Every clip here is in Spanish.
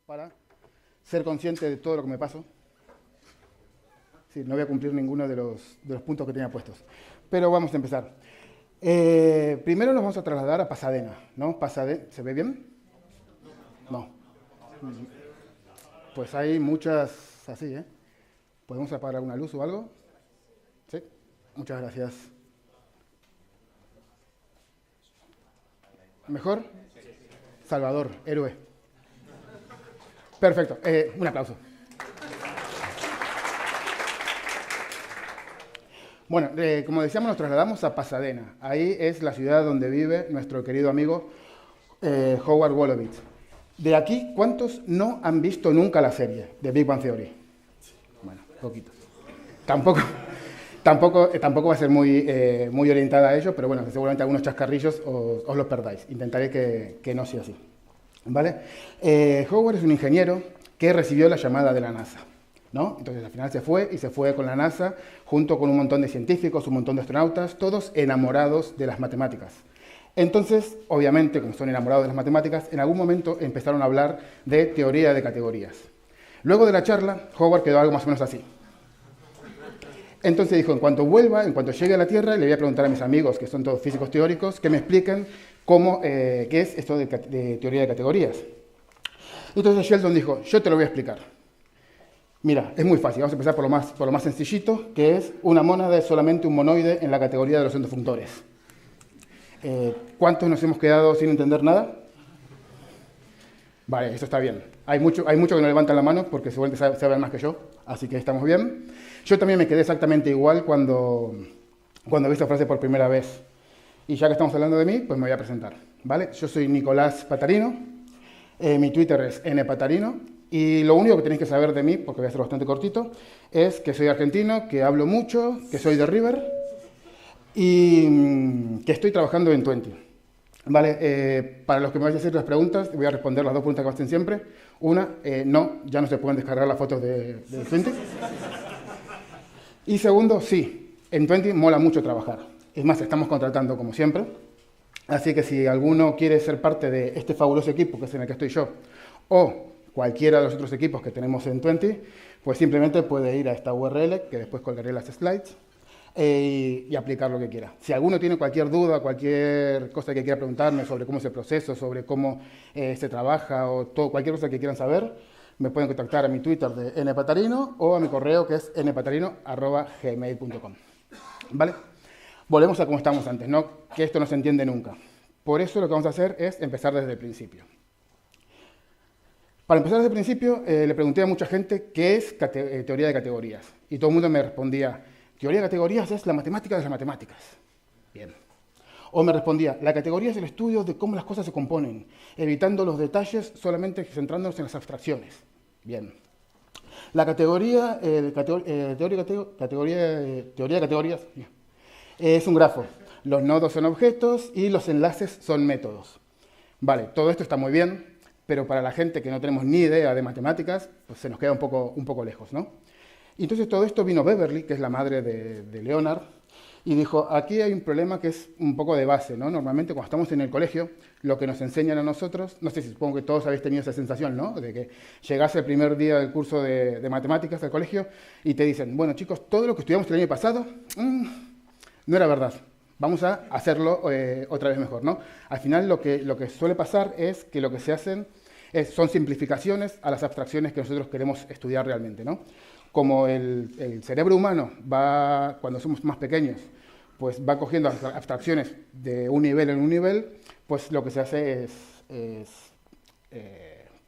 para ser consciente de todo lo que me paso. Sí, no voy a cumplir ninguno de los puntos que tenía puestos. Pero vamos a empezar. Primero nos vamos a trasladar a Pasadena, ¿no? ¿Se ve bien? No. Pues hay muchas así, ¿eh? ¿Podemos apagar una luz o algo? Sí. Muchas gracias. ¿Mejor? Salvador, héroe. Perfecto. Un aplauso. Bueno, como decíamos, nos trasladamos a Pasadena. Ahí es la ciudad donde vive nuestro querido amigo Howard Wolowitz. De aquí, ¿cuántos no han visto nunca la serie de Big Bang Theory? Bueno, poquitos. Tampoco va a ser muy orientada a ello, pero bueno, seguramente algunos chascarrillos os los perdáis. Intentaré que no sea así. ¿Vale? Howard es un ingeniero que recibió la llamada de la NASA, ¿no? Entonces al final se fue con la NASA junto con un montón de científicos, un montón de astronautas, todos enamorados de las matemáticas. Entonces, obviamente, como son enamorados de las matemáticas, en algún momento empezaron a hablar de teoría de categorías. Luego de la charla, Howard quedó algo más o menos así. Entonces dijo, en cuanto vuelva, en cuanto llegue a la Tierra, le voy a preguntar a mis amigos, que son todos físicos teóricos, que me expliquen qué es esto de teoría de categorías. Entonces Sheldon dijo, yo te lo voy a explicar. Mira, es muy fácil, vamos a empezar por lo más sencillito, que es una mónada es solamente un monoide en la categoría de los endofunctores. ¿Cuántos nos hemos quedado sin entender nada? Vale, eso está bien. Hay muchos que no levantan la mano porque seguramente saben más que yo, así que estamos bien. Yo también me quedé exactamente igual cuando vi esta frase por primera vez. Y ya que estamos hablando de mí, pues me voy a presentar, ¿vale? Yo soy Nicolás Patarino, mi Twitter es npatarino, y lo único que tenéis que saber de mí, porque voy a ser bastante cortito, es que soy argentino, que hablo mucho, que soy de River, y que estoy trabajando en Twenty. Vale, para los que me vais a hacer las preguntas, voy a responder las dos preguntas que hacen siempre. Una, no, ya no se pueden descargar las fotos de Twenty. Y segundo, sí, en Twenty mola mucho trabajar. Es más, estamos contratando como siempre. Así que si alguno quiere ser parte de este fabuloso equipo, que es en el que estoy yo, o cualquiera de los otros equipos que tenemos en Twenty, pues simplemente puede ir a esta URL, que después colgaré las slides, y aplicar lo que quiera. Si alguno tiene cualquier duda, cualquier cosa que quiera preguntarme sobre cómo es el proceso, sobre cómo se trabaja o cualquier cosa que quieran saber, me pueden contactar a mi Twitter de npatarino o a mi correo que es npatarino@gmail.com. ¿Vale? Volvemos a cómo estábamos antes, ¿no? Que esto no se entiende nunca. Por eso lo que vamos a hacer es empezar desde el principio. Para empezar desde el principio, le pregunté a mucha gente qué es teoría de categorías. Y todo el mundo me respondía, teoría de categorías es la matemática de las matemáticas. Bien. O me respondía, la categoría es el estudio de cómo las cosas se componen, evitando los detalles, solamente centrándonos en las abstracciones. Bien. La teoría de categorías es un grafo. Los nodos son objetos y los enlaces son métodos. Vale, todo esto está muy bien, pero para la gente que no tenemos ni idea de matemáticas, pues se nos queda un poco lejos, ¿no? Y entonces todo esto vino Beverly, que es la madre de Leonard, y dijo, aquí hay un problema que es un poco de base, ¿no? Normalmente cuando estamos en el colegio, lo que nos enseñan a nosotros, no sé si supongo que todos habéis tenido esa sensación, ¿no? De que llegás el primer día del curso de matemáticas al colegio y te dicen, bueno chicos, todo lo que estudiamos el año pasado, no era verdad. Vamos a hacerlo otra vez mejor, ¿no? Al final lo que suele pasar es que lo que se hacen son simplificaciones a las abstracciones que nosotros queremos estudiar realmente, ¿no? Como el cerebro humano va, cuando somos más pequeños, pues va cogiendo abstracciones de un nivel en un nivel, pues lo que se hace es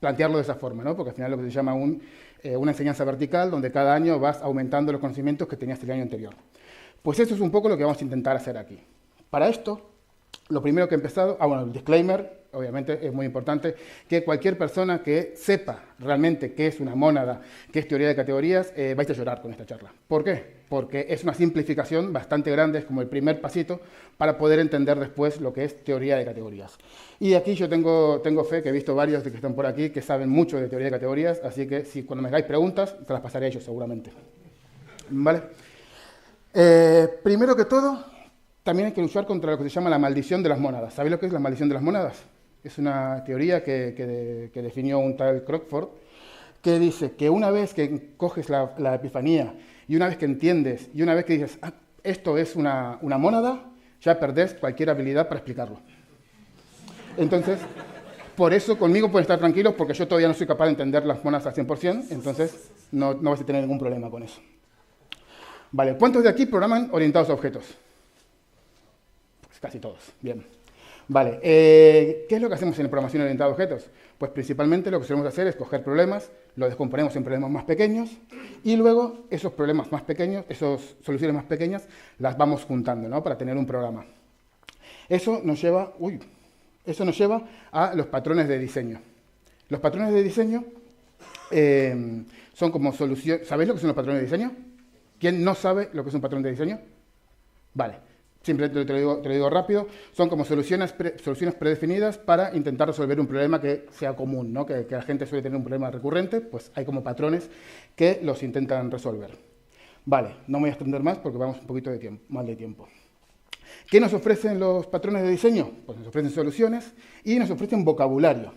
plantearlo de esa forma, ¿no? Porque al final lo que se llama una enseñanza vertical, donde cada año vas aumentando los conocimientos que tenías el año anterior. Pues eso es un poco lo que vamos a intentar hacer aquí. Para esto, lo primero que he empezado, bueno, el disclaimer, obviamente es muy importante, que cualquier persona que sepa realmente qué es una mónada, qué es teoría de categorías, vais a llorar con esta charla. ¿Por qué? Porque es una simplificación bastante grande, es como el primer pasito para poder entender después lo que es teoría de categorías. Y aquí yo tengo fe, que he visto varios de que están por aquí, que saben mucho de teoría de categorías, así que si cuando me hagáis preguntas, se las pasaré a ellos seguramente. ¿Vale? Primero que todo, también hay que luchar contra lo que se llama la maldición de las mónadas. ¿Sabéis lo que es la maldición de las mónadas? Es una teoría que definió un tal Crockford, que dice que una vez que coges la epifanía y una vez que entiendes y una vez que dices, ah, esto es una mónada, ya perdés cualquier habilidad para explicarlo. Entonces, por eso conmigo pueden estar tranquilos, porque yo todavía no soy capaz de entender las mónadas al 100%, entonces no vas a tener ningún problema con eso. Vale, ¿cuántos de aquí programan orientados a objetos? Pues casi todos, bien. Vale, ¿qué es lo que hacemos en programación orientada a objetos? Pues principalmente lo que solemos hacer es coger problemas, los descomponemos en problemas más pequeños y luego esos problemas más pequeños, esas soluciones más pequeñas, las vamos juntando, ¿no? Para tener un programa. Eso nos lleva a los patrones de diseño. Los patrones de diseño son como soluciones. ¿Sabéis lo que son los patrones de diseño? ¿Quién no sabe lo que es un patrón de diseño? Vale. Simplemente te lo digo rápido, son como soluciones predefinidas para intentar resolver un problema que sea común, ¿no? Que la gente suele tener un problema recurrente, pues hay como patrones que los intentan resolver. Vale, no me voy a extender más porque vamos un poquito mal de tiempo. ¿Qué nos ofrecen los patrones de diseño? Pues nos ofrecen soluciones y nos ofrecen vocabulario.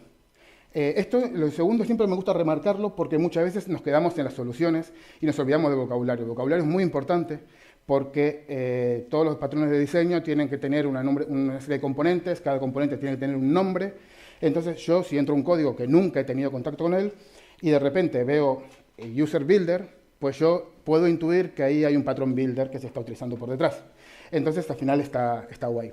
Lo segundo siempre me gusta remarcarlo porque muchas veces nos quedamos en las soluciones y nos olvidamos de vocabulario. El vocabulario es muy importante porque todos los patrones de diseño tienen que tener una serie de componentes, cada componente tiene que tener un nombre. Entonces yo, si entro a un código que nunca he tenido contacto con él y de repente veo el user builder, pues yo puedo intuir que ahí hay un patrón builder que se está utilizando por detrás. Entonces al final está guay.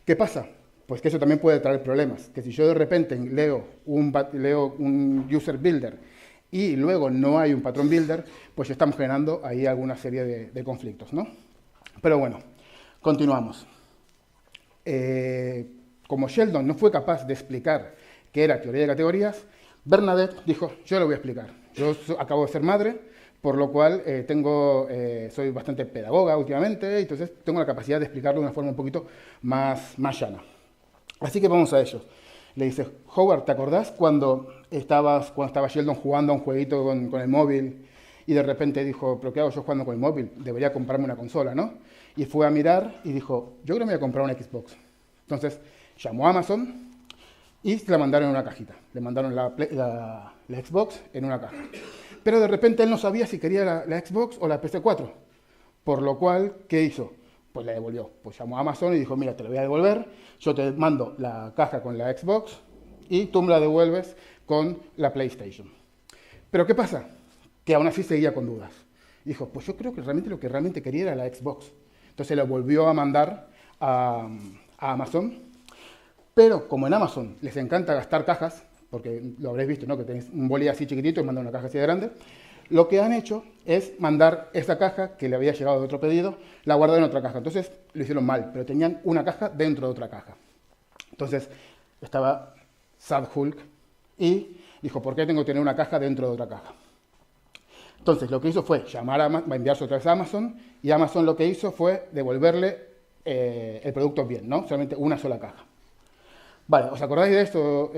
¿Qué pasa? Pues que eso también puede traer problemas, que si yo de repente leo un user builder y luego no hay un patrón builder, pues estamos generando ahí alguna serie de conflictos, ¿no? Pero bueno, continuamos. Como Sheldon no fue capaz de explicar qué era teoría de categorías, Bernadette dijo, yo lo voy a explicar. Yo acabo de ser madre, por lo cual soy bastante pedagoga últimamente, entonces tengo la capacidad de explicarlo de una forma un poquito más llana. Así que vamos a ello. Le dice, Howard, ¿te acordás cuando estaba Sheldon jugando a un jueguito con el móvil y de repente dijo, ¿pero qué hago yo jugando con el móvil? Debería comprarme una consola, ¿no? Y fue a mirar y dijo, yo creo que me voy a comprar una Xbox. Entonces llamó a Amazon y se la mandaron en una cajita. Le mandaron la Xbox en una caja. Pero de repente él no sabía si quería la Xbox o la PS4. Por lo cual, ¿qué hizo? Pues la devolvió. Pues llamó a Amazon y dijo, mira, te la voy a devolver, yo te mando la caja con la Xbox y tú me la devuelves con la PlayStation. Pero ¿qué pasa? Que aún así seguía con dudas. Dijo, pues yo creo que realmente lo que realmente quería era la Xbox. Entonces la volvió a mandar a Amazon, pero como en Amazon les encanta gastar cajas, porque lo habréis visto, ¿no? Que tenéis un boli así chiquitito y mandan una caja así de grande, lo que han hecho es mandar esa caja que le había llegado de otro pedido, la guardaron en otra caja. Entonces lo hicieron mal, pero tenían una caja dentro de otra caja. Entonces estaba Sad Hulk y dijo, ¿por qué tengo que tener una caja dentro de otra caja? Entonces lo que hizo fue enviarse otra vez a Amazon y Amazon lo que hizo fue devolverle el producto bien, ¿no? Solamente una sola caja. Vale, ¿os acordáis de esto?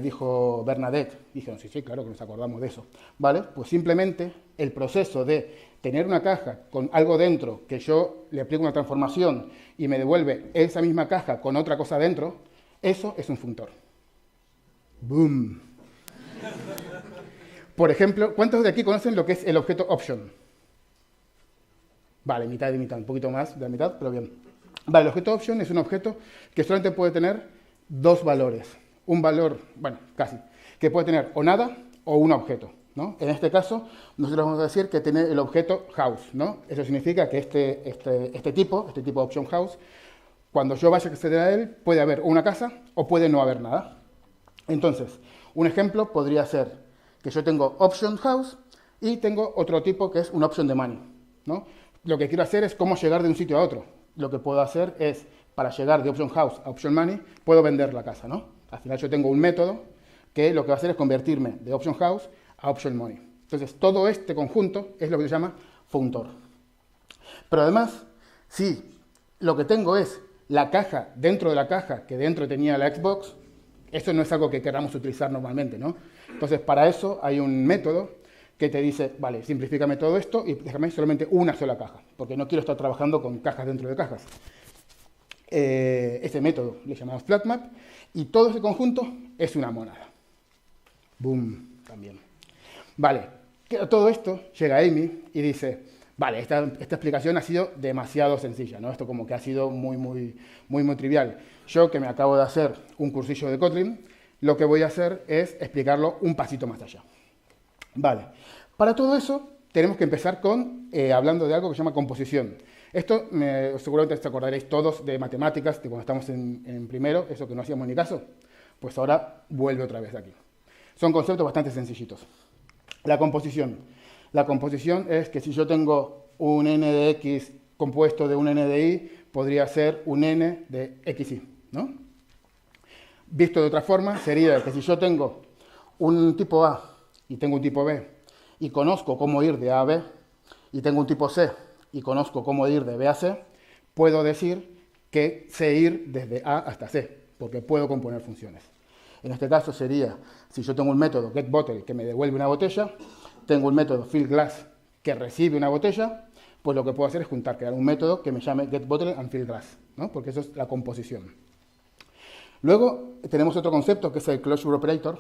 Dijo Bernadette. Dijeron, sí, claro que nos acordamos de eso. Vale, pues simplemente el proceso de tener una caja con algo dentro, que yo le aplico una transformación y me devuelve esa misma caja con otra cosa dentro, eso es un functor. ¡Boom! Por ejemplo, ¿cuántos de aquí conocen lo que es el objeto option? Vale, mitad y mitad, un poquito más de la mitad, pero bien. Vale, el objeto option es un objeto que solamente puede tener dos valores. Un valor, bueno, casi, que puede tener o nada o un objeto, ¿no? En este caso, nosotros vamos a decir que tiene el objeto house, ¿no? Eso significa que este tipo option house, cuando yo vaya a acceder a él, puede haber una casa o puede no haber nada. Entonces, un ejemplo podría ser que yo tengo option house y tengo otro tipo que es un option de money, ¿no? Lo que quiero hacer es cómo llegar de un sitio a otro. Lo que puedo hacer es, para llegar de option house a option money, puedo vender la casa, ¿no? Al final yo tengo un método que lo que va a hacer es convertirme de option house a option money. Entonces, todo este conjunto es lo que se llama functor. Pero además, si lo que tengo es la caja dentro de la caja que dentro tenía la Xbox, eso no es algo que queramos utilizar normalmente, ¿no? Entonces, para eso hay un método que te dice, vale, simplifícame todo esto y déjame solamente una sola caja, porque no quiero estar trabajando con cajas dentro de cajas. ese método le llamamos flatmap, y todo ese conjunto es una mónada. Boom, también. Vale, todo esto llega a Amy y dice, vale, esta explicación ha sido demasiado sencilla, ¿no? Esto como que ha sido muy trivial. Yo, que me acabo de hacer un cursillo de Kotlin, lo que voy a hacer es explicarlo un pasito más allá. Vale, para todo eso tenemos que empezar hablando de algo que se llama composición. Esto seguramente os acordaréis todos de matemáticas, de cuando estamos en primero, eso que no hacíamos ni caso, pues ahora vuelve otra vez aquí. Son conceptos bastante sencillitos. La composición. La composición es que si yo tengo un n de x compuesto de un n de y, podría ser un n de xy, ¿no? Visto de otra forma, sería que si yo tengo un tipo A y tengo un tipo B, y conozco cómo ir de A a B, y tengo un tipo C, y conozco cómo ir de B a C, puedo decir que sé ir desde A hasta C, porque puedo componer funciones. En este caso sería, si yo tengo un método getBottle que me devuelve una botella, tengo un método fillGlass que recibe una botella, pues lo que puedo hacer es crear un método que me llame getBottle and fillGlass, ¿no? Porque eso es la composición. Luego tenemos otro concepto que es el closure operator,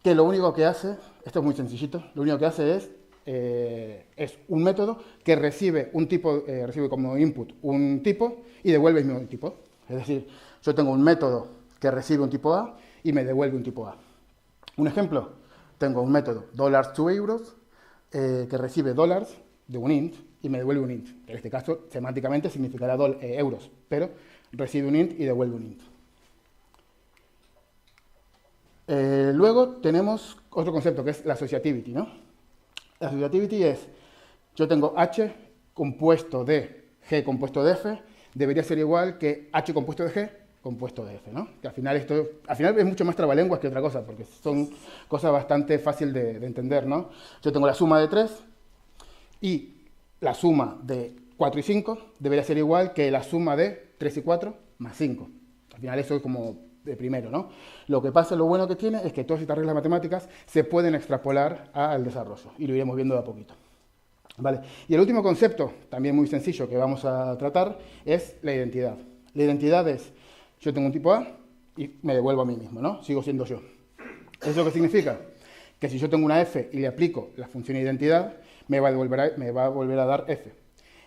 que lo único que hace, esto es muy sencillito, lo único que hace es un método que recibe un tipo, recibe como input un tipo y devuelve el mismo tipo. Es decir, yo tengo un método que recibe un tipo A y me devuelve un tipo A. Un ejemplo, tengo un método $2 que recibe dólares de un int y me devuelve un int. En este caso, semánticamente significará euros, pero recibe un int y devuelve un int. Luego tenemos otro concepto que es la associativity, ¿no? La associativity es, yo tengo H compuesto de G compuesto de F, debería ser igual que H compuesto de G compuesto de F, ¿no? Que al final es mucho más trabalenguas que otra cosa, porque son cosas bastante fáciles de entender, ¿no? Yo tengo la suma de 3 y la suma de 4 y 5 debería ser igual que la suma de 3 y 4 más 5. Al final eso es como de primero, ¿no? Lo que pasa, lo bueno que tiene es que todas estas reglas matemáticas se pueden extrapolar al desarrollo y lo iremos viendo de a poquito. ¿Vale? Y el último concepto, también muy sencillo, que vamos a tratar, es la identidad. La identidad es, yo tengo un tipo A y me devuelvo a mí mismo, ¿no? Sigo siendo yo. ¿Eso qué significa? Que si yo tengo una F y le aplico la función identidad, me va a volver a dar F.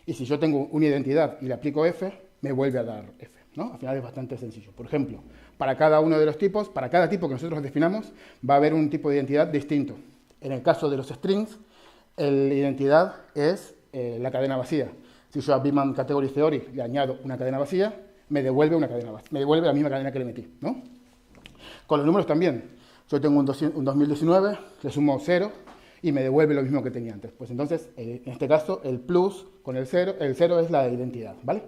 Y si yo tengo una identidad y le aplico F, me vuelve a dar F, ¿no? Al final es bastante sencillo. Por ejemplo, para cada uno de los tipos, para cada tipo que nosotros definamos, va a haber un tipo de identidad distinto. En el caso de los strings, la identidad es la cadena vacía. Si yo a Bigman Category Theory le añado una cadena vacía, me devuelve la misma cadena que le metí, ¿no? Con los números también. Yo tengo un 2019, le sumo 0 y me devuelve lo mismo que tenía antes. Pues entonces, en este caso, el plus con el 0 es la identidad, ¿vale?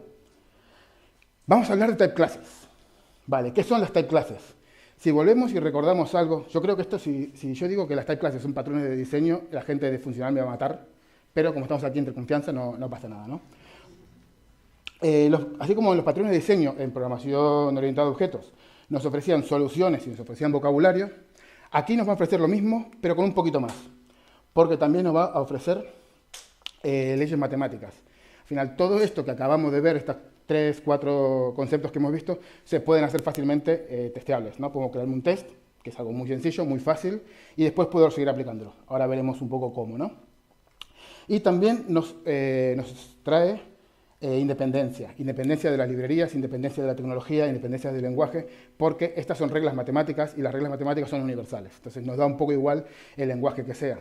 Vamos a hablar de type classes. Vale, ¿qué son las type classes? Si volvemos y recordamos algo, yo creo que esto, si yo digo que las type classes son patrones de diseño, la gente de funcional me va a matar, pero como estamos aquí entre confianza, no pasa nada, ¿no? Así como los patrones de diseño en programación orientada a objetos nos ofrecían soluciones y nos ofrecían vocabulario, aquí nos va a ofrecer lo mismo, pero con un poquito más, porque también nos va a ofrecer leyes matemáticas. Al final, todo esto que acabamos de ver, estas 3, 4 conceptos que hemos visto, se pueden hacer fácilmente testeables, ¿no? Podemos crear un test, que es algo muy sencillo, muy fácil, y después poder seguir aplicándolo. Ahora veremos un poco cómo, ¿no? Y también nos trae independencia de las librerías, independencia de la tecnología, independencia del lenguaje, porque estas son reglas matemáticas y las reglas matemáticas son universales. Entonces nos da un poco igual el lenguaje que sea.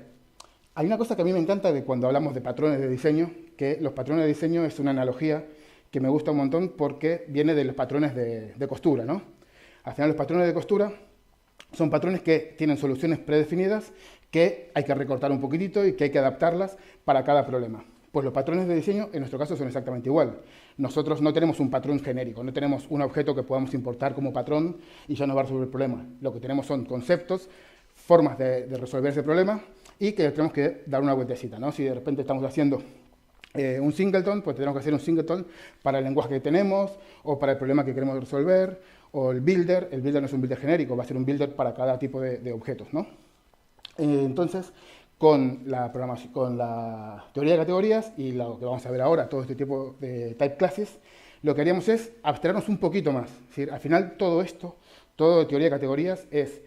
Hay una cosa que a mí me encanta de cuando hablamos de patrones de diseño, que los patrones de diseño es una analogía que me gusta un montón porque viene de los patrones de costura, ¿no? Al final los patrones de costura son patrones que tienen soluciones predefinidas que hay que recortar un poquitito y que hay que adaptarlas para cada problema. Pues los patrones de diseño en nuestro caso son exactamente igual. Nosotros no tenemos un patrón genérico, no tenemos un objeto que podamos importar como patrón y ya nos va a resolver el problema. Lo que tenemos son conceptos, formas de resolver ese problema y que tenemos que dar una vueltecita, ¿no? Si de repente estamos haciendo un singleton, pues tenemos que hacer un singleton para el lenguaje que tenemos o para el problema que queremos resolver, o el builder no es un builder genérico, va a ser un builder para cada tipo de objetos, ¿no? Entonces, con la teoría de categorías y lo que vamos a ver ahora, todo este tipo de type classes, lo que haríamos es abstraernos un poquito más. Es decir, al final todo esto, todo teoría de categorías, es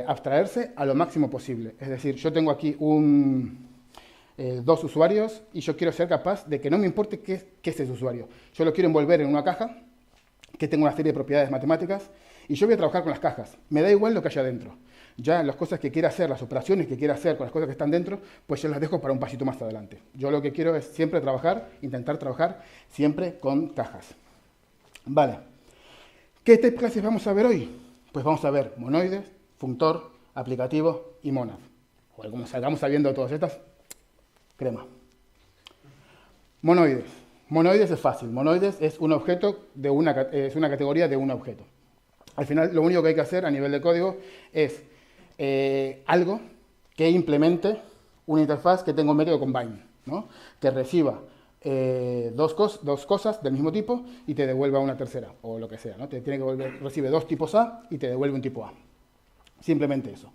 abstraerse a lo máximo posible. Es decir, yo tengo aquí dos usuarios y yo quiero ser capaz de que no me importe qué es ese usuario. Yo lo quiero envolver en una caja que tenga una serie de propiedades matemáticas y yo voy a trabajar con las cajas. Me da igual lo que haya dentro. Ya las cosas que quiera hacer, las operaciones que quiera hacer con las cosas que están dentro, pues yo las dejo para un pasito más adelante. Yo lo que quiero es siempre trabajar, intentar trabajar siempre con cajas. Vale. ¿Qué type classes vamos a ver hoy? Pues vamos a ver monoides, functor, aplicativo y monad. O como salgamos sabiendo todas estas, crema. Monoides. Monoides es fácil. Monoides es un objeto es una categoría de un objeto. Al final, lo único que hay que hacer a nivel de código es algo que implemente una interfaz que tenga un método combine, ¿no? Que reciba dos cosas del mismo tipo y te devuelva una tercera, o lo que sea, ¿no? Recibe dos tipos A y te devuelve un tipo A. Simplemente eso.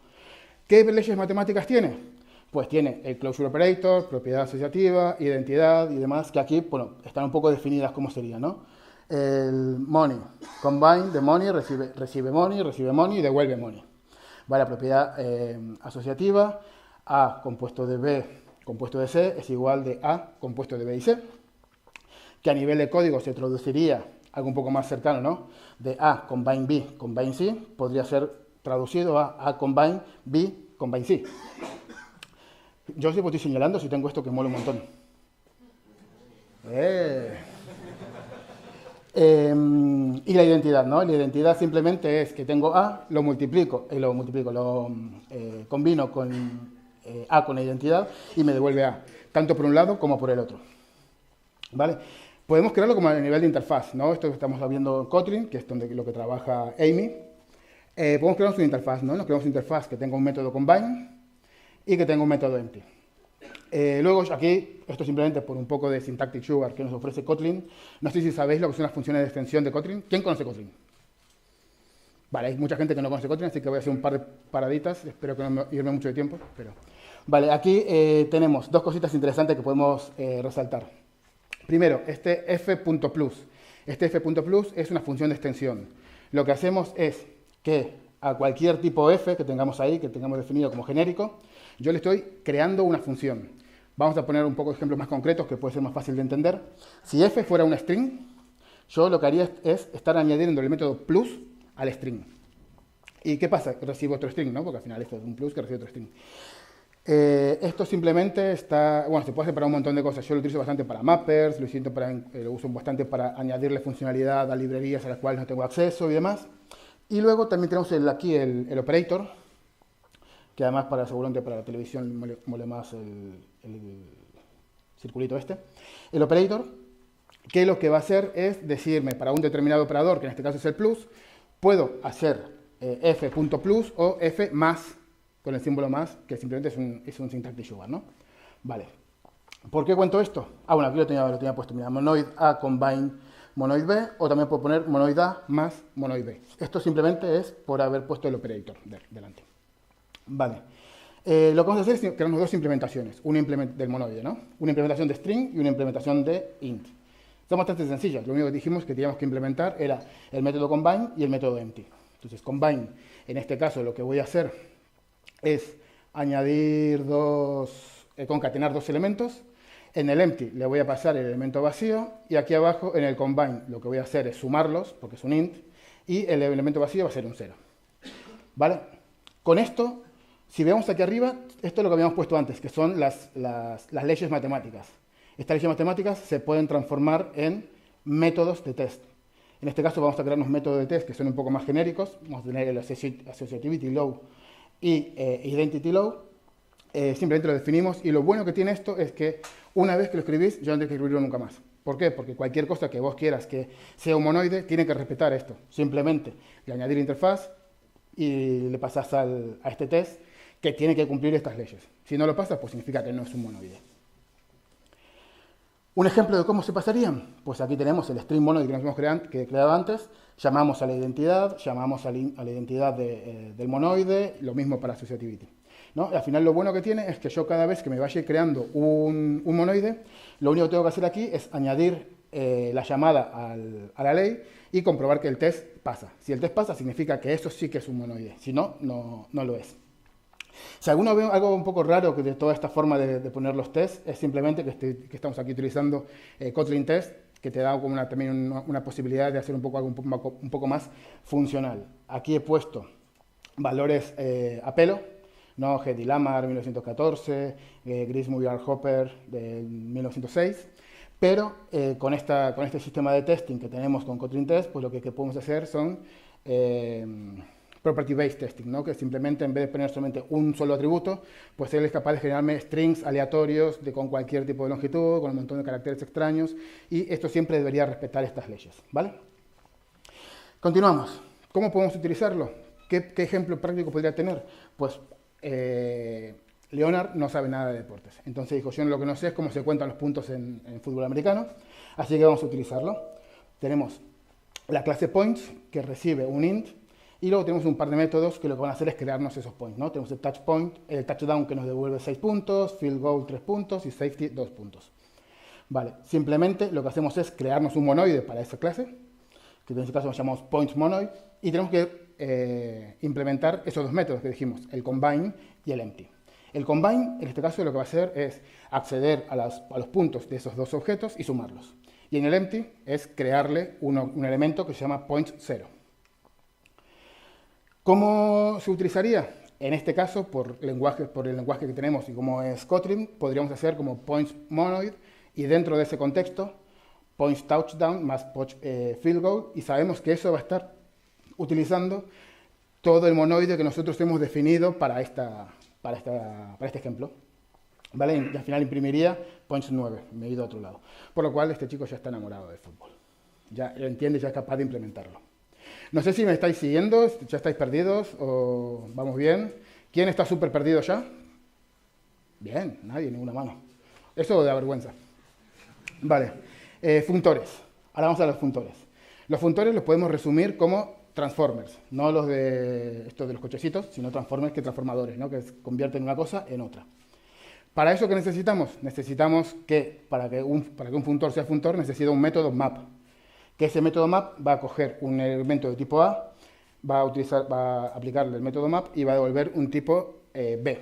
¿Qué leyes matemáticas tiene? Pues tiene el closure operator, propiedad asociativa, identidad y demás, que aquí, bueno, están un poco definidas cómo sería, ¿no? El money, combine de money, recibe money y devuelve money. Vale, la propiedad asociativa, A compuesto de B compuesto de C es igual de A compuesto de B y C, que a nivel de código se traduciría algo un poco más cercano, ¿no? De A combine B combine C, podría ser traducido a A combine B combine C. Yo os estoy señalando si tengo esto que mola un montón. Y la identidad, ¿no? La identidad simplemente es que tengo A, lo combino con A con la identidad y me devuelve A, tanto por un lado como por el otro. ¿Vale? Podemos crearlo como a nivel de interfaz, ¿no? Esto que estamos viendo en Kotlin, que es lo que trabaja Amy. Podemos crear una interfaz, ¿no? Nos creamos una interfaz que tenga un método combine y que tenga un método empty. Luego aquí, esto simplemente por un poco de syntactic sugar que nos ofrece Kotlin. No sé si sabéis lo que son las funciones de extensión de Kotlin. ¿Quién conoce Kotlin? Vale, hay mucha gente que no conoce Kotlin, así que voy a hacer un par de paraditas. Espero que no me irme mucho de tiempo. Vale, aquí tenemos dos cositas interesantes que podemos resaltar. Primero, este f.plus. Este f.plus es una función de extensión. Lo que hacemos es que a cualquier tipo f que tengamos ahí, que tengamos definido como genérico, yo le estoy creando una función. Vamos a poner un poco de ejemplos más concretos que puede ser más fácil de entender. Si f fuera una string, yo lo que haría es estar añadiendo el método plus al string. ¿Y qué pasa? Recibo otro string, ¿no? Porque al final esto es un plus que recibe otro string. Esto simplemente se puede hacer para un montón de cosas. Yo lo utilizo bastante para mappers, lo uso bastante para añadirle funcionalidad a librerías a las cuales no tengo acceso y demás. Y luego también tenemos aquí el operator, que además seguramente para la televisión mole más el circulito este. El operator, que lo que va a hacer es decirme para un determinado operador, que en este caso es el plus, puedo hacer f.plus o f más, con el símbolo más, que simplemente es un syntactic sugar, ¿no? Vale. ¿Por qué cuento esto? Bueno, aquí lo tenía puesto, mira, monoid A combine monoid B, o también puedo poner monoid A más monoid B. Esto simplemente es por haber puesto el operator delante. Vale. Lo que vamos a hacer es crearnos dos implementaciones, una del monoide, ¿no? Una implementación de string y una implementación de int. Son bastante sencillas, lo único que dijimos que teníamos que implementar era el método combine y el método empty. Entonces, combine, en este caso lo que voy a hacer es concatenar dos elementos. En el empty le voy a pasar el elemento vacío y aquí abajo en el combine lo que voy a hacer es sumarlos, porque es un int, y el elemento vacío va a ser un 0. ¿Vale? Con esto, si vemos aquí arriba, esto es lo que habíamos puesto antes, que son las leyes matemáticas. Estas leyes matemáticas se pueden transformar en métodos de test. En este caso vamos a crear unos métodos de test que son un poco más genéricos. Vamos a tener el associativity low y identity low. Simplemente lo definimos y lo bueno que tiene esto es que una vez que lo escribís, ya no tenéis que escribirlo nunca más. ¿Por qué? Porque cualquier cosa que vos quieras que sea un monoide tiene que respetar esto. Simplemente le añadir interfaz y le pasas a este test que tiene que cumplir estas leyes. Si no lo pasas, pues significa que no es un monoide. Un ejemplo de cómo se pasarían, pues aquí tenemos el string monoide que nos hemos creado antes, llamamos a la identidad, llamamos a la identidad del monoide, lo mismo para associativity, ¿no? Y al final lo bueno que tiene es que yo cada vez que me vaya creando un monoide, lo único que tengo que hacer aquí es añadir la llamada a la ley y comprobar que el test pasa. Si el test pasa, significa que eso sí que es un monoide. Si no, no lo es. Si alguno ve algo un poco raro de toda esta forma de poner los tests, es simplemente que estamos aquí utilizando Kotlin Test, que te da como también una posibilidad de hacer algo un poco más funcional. Aquí he puesto valores a pelo, ¿no? Hedy Lamarr, 1914, Griswold y Hopper, de 1906. Pero con este sistema de testing que tenemos con Kotlin Test, pues lo que podemos hacer son property-based testing, ¿no? Que simplemente en vez de poner solamente un solo atributo, pues él es capaz de generarme strings aleatorios con cualquier tipo de longitud, con un montón de caracteres extraños, y esto siempre debería respetar estas leyes, ¿vale? Continuamos. ¿Cómo podemos utilizarlo? ¿Qué ejemplo práctico podría tener? Pues Leonard no sabe nada de deportes. Entonces dijo, yo lo que no sé es cómo se cuentan los puntos en fútbol americano, así que vamos a utilizarlo. Tenemos la clase points, que recibe un int, y luego tenemos un par de métodos que lo que van a hacer es crearnos esos points, ¿no? Tenemos el touch point, el touchdown, que nos devuelve 6 puntos, field goal 3 puntos y safety 2 puntos. Vale, simplemente lo que hacemos es crearnos un monoide para esa clase, que en este caso nos llamamos points monoid, y tenemos que implementar esos dos métodos que dijimos, el combine y el empty. El combine, en este caso, lo que va a hacer es acceder a los puntos de esos dos objetos y sumarlos. Y en el empty es crearle un elemento que se llama points0. ¿Cómo se utilizaría? En este caso, por el lenguaje que tenemos y como es Kotlin, podríamos hacer como points monoid y dentro de ese contexto, points touchdown más field goal, y sabemos que eso va a estar utilizando todo el monoide que nosotros hemos definido para este ejemplo. ¿Vale? Y al final imprimiría points 9, me he ido a otro lado. Por lo cual este chico ya está enamorado del fútbol. Ya lo entiende, ya es capaz de implementarlo. No sé si me estáis siguiendo, ya estáis perdidos o vamos bien. ¿Quién está súper perdido ya? Bien, nadie, ninguna mano. Eso da vergüenza. Vale, functores. Ahora vamos a los functores. Los functores los podemos resumir como transformers, no los de estos de los cochecitos, sino transformers que transformadores, ¿no? Que convierten una cosa en otra. ¿Para eso qué necesitamos? Necesitamos que para que un funtor sea funtor necesita un método map. Que ese método map va a coger un elemento de tipo A, va a aplicarle el método map y va a devolver un tipo B.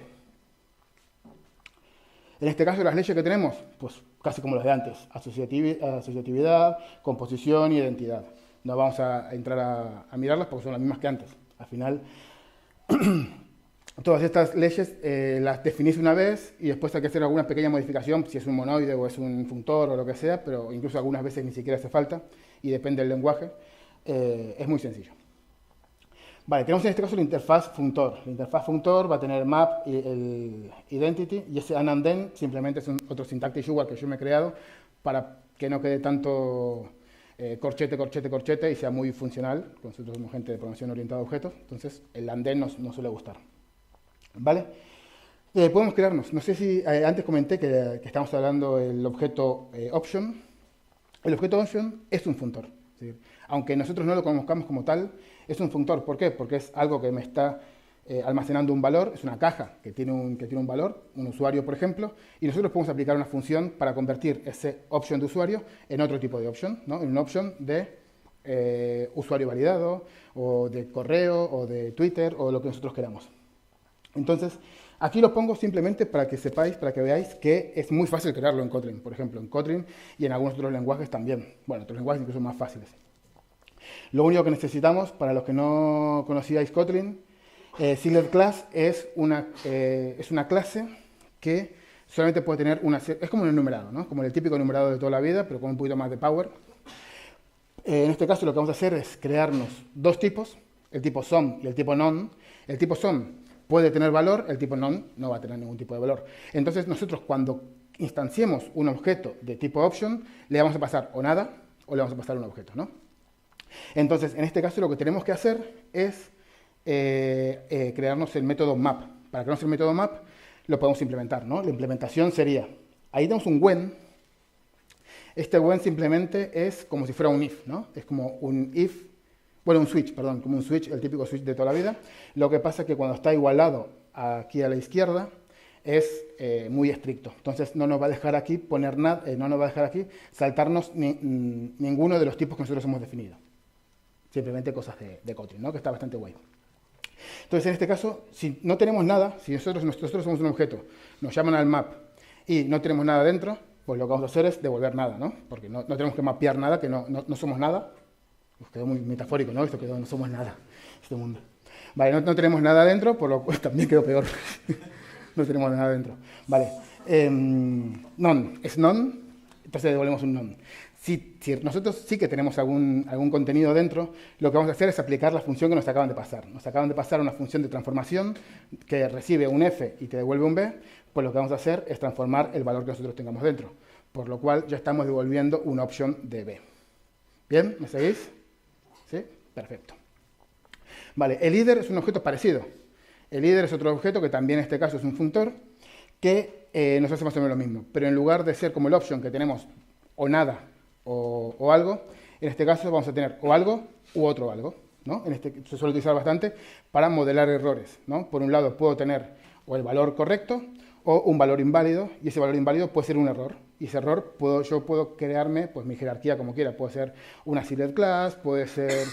En este caso, las leyes que tenemos, pues casi como las de antes, asociatividad, composición y identidad. No vamos a entrar a mirarlas porque son las mismas que antes. Al final, todas estas leyes las definís una vez y después hay que hacer alguna pequeña modificación, si es un monoide o es un funtor o lo que sea, pero incluso algunas veces ni siquiera hace falta y depende del lenguaje. Es muy sencillo. Vale, tenemos en este caso la interfaz funtor. La interfaz funtor va a tener map y el identity, y ese and then simplemente es otro syntactic sugar que yo me he creado para que no quede tanto corchete, corchete, corchete y sea muy funcional. Nosotros somos gente de programación orientada a objetos, entonces el and then nos suele gustar. ¿Vale? Podemos crearnos. No sé si antes comenté que estamos hablando del objeto option. El objeto option es un funtor. ¿Sí? Aunque nosotros no lo conozcamos como tal, es un funtor. ¿Por qué? Porque es algo que me está almacenando un valor, es una caja que tiene un valor, un usuario, por ejemplo, y nosotros podemos aplicar una función para convertir ese option de usuario en otro tipo de option, ¿no? En un option de usuario validado, o de correo, o de Twitter, o lo que nosotros queramos. Entonces, aquí lo pongo simplemente para que sepáis, para que veáis que es muy fácil crearlo en Kotlin, por ejemplo, en Kotlin y en algunos otros lenguajes también. Bueno, otros lenguajes incluso más fáciles. Lo único que necesitamos, para los que no conocíais Kotlin, Sealed Class es una clase que solamente puede tener es como un enumerado, ¿no? Como el típico enumerado de toda la vida, pero con un poquito más de power. En este caso lo que vamos a hacer es crearnos dos tipos, el tipo SOM y el tipo NON. El tipo SOM puede tener valor, el tipo NON no va a tener ningún tipo de valor. Entonces nosotros cuando instanciemos un objeto de tipo option, le vamos a pasar o nada o le vamos a pasar un objeto, ¿no? Entonces, en este caso lo que tenemos que hacer es crearnos el método map. Para crearnos el método map lo podemos implementar, ¿no? La implementación sería, ahí tenemos un when. Este when simplemente es como si fuera un if, ¿no? Es como un if, bueno, un switch, perdón, como un switch, el típico switch de toda la vida. Lo que pasa es que cuando está igualado aquí a la izquierda, es muy estricto. Entonces no nos va a dejar aquí poner nada, no nos va a dejar aquí saltarnos ninguno de los tipos que nosotros hemos definido. Simplemente cosas de Kotlin, ¿no? Que está bastante guay. Entonces, en este caso, si no tenemos nada, si nosotros somos un objeto, nos llaman al map y no tenemos nada dentro, pues lo que vamos a hacer es devolver nada, ¿no? Porque no tenemos que mapear nada, que no somos nada. Quedó muy metafórico, ¿no? Esto quedó, no somos nada, este mundo. Vale, no tenemos nada dentro, por lo cual también quedó peor. No tenemos nada dentro. Vale, none, es none, entonces devolvemos un none. Si nosotros sí que tenemos algún contenido dentro, lo que vamos a hacer es aplicar la función que nos acaban de pasar. Nos acaban de pasar una función de transformación que recibe un f y te devuelve un b, pues lo que vamos a hacer es transformar el valor que nosotros tengamos dentro. Por lo cual ya estamos devolviendo una opción de b. ¿Bien? ¿Me seguís? ¿Sí? Perfecto. Vale, el líder es un objeto parecido. El líder es otro objeto que también en este caso es un funtor que nos hace más o menos lo mismo. Pero en lugar de ser como el option que tenemos o nada o algo, en este caso vamos a tener o algo u otro algo, ¿no? Se suele utilizar bastante para modelar errores, ¿no? Por un lado puedo tener o el valor correcto o un valor inválido, y ese valor inválido puede ser un error. Y ese error yo puedo crearme pues, mi jerarquía como quiera. Puede ser una seeded class, puede ser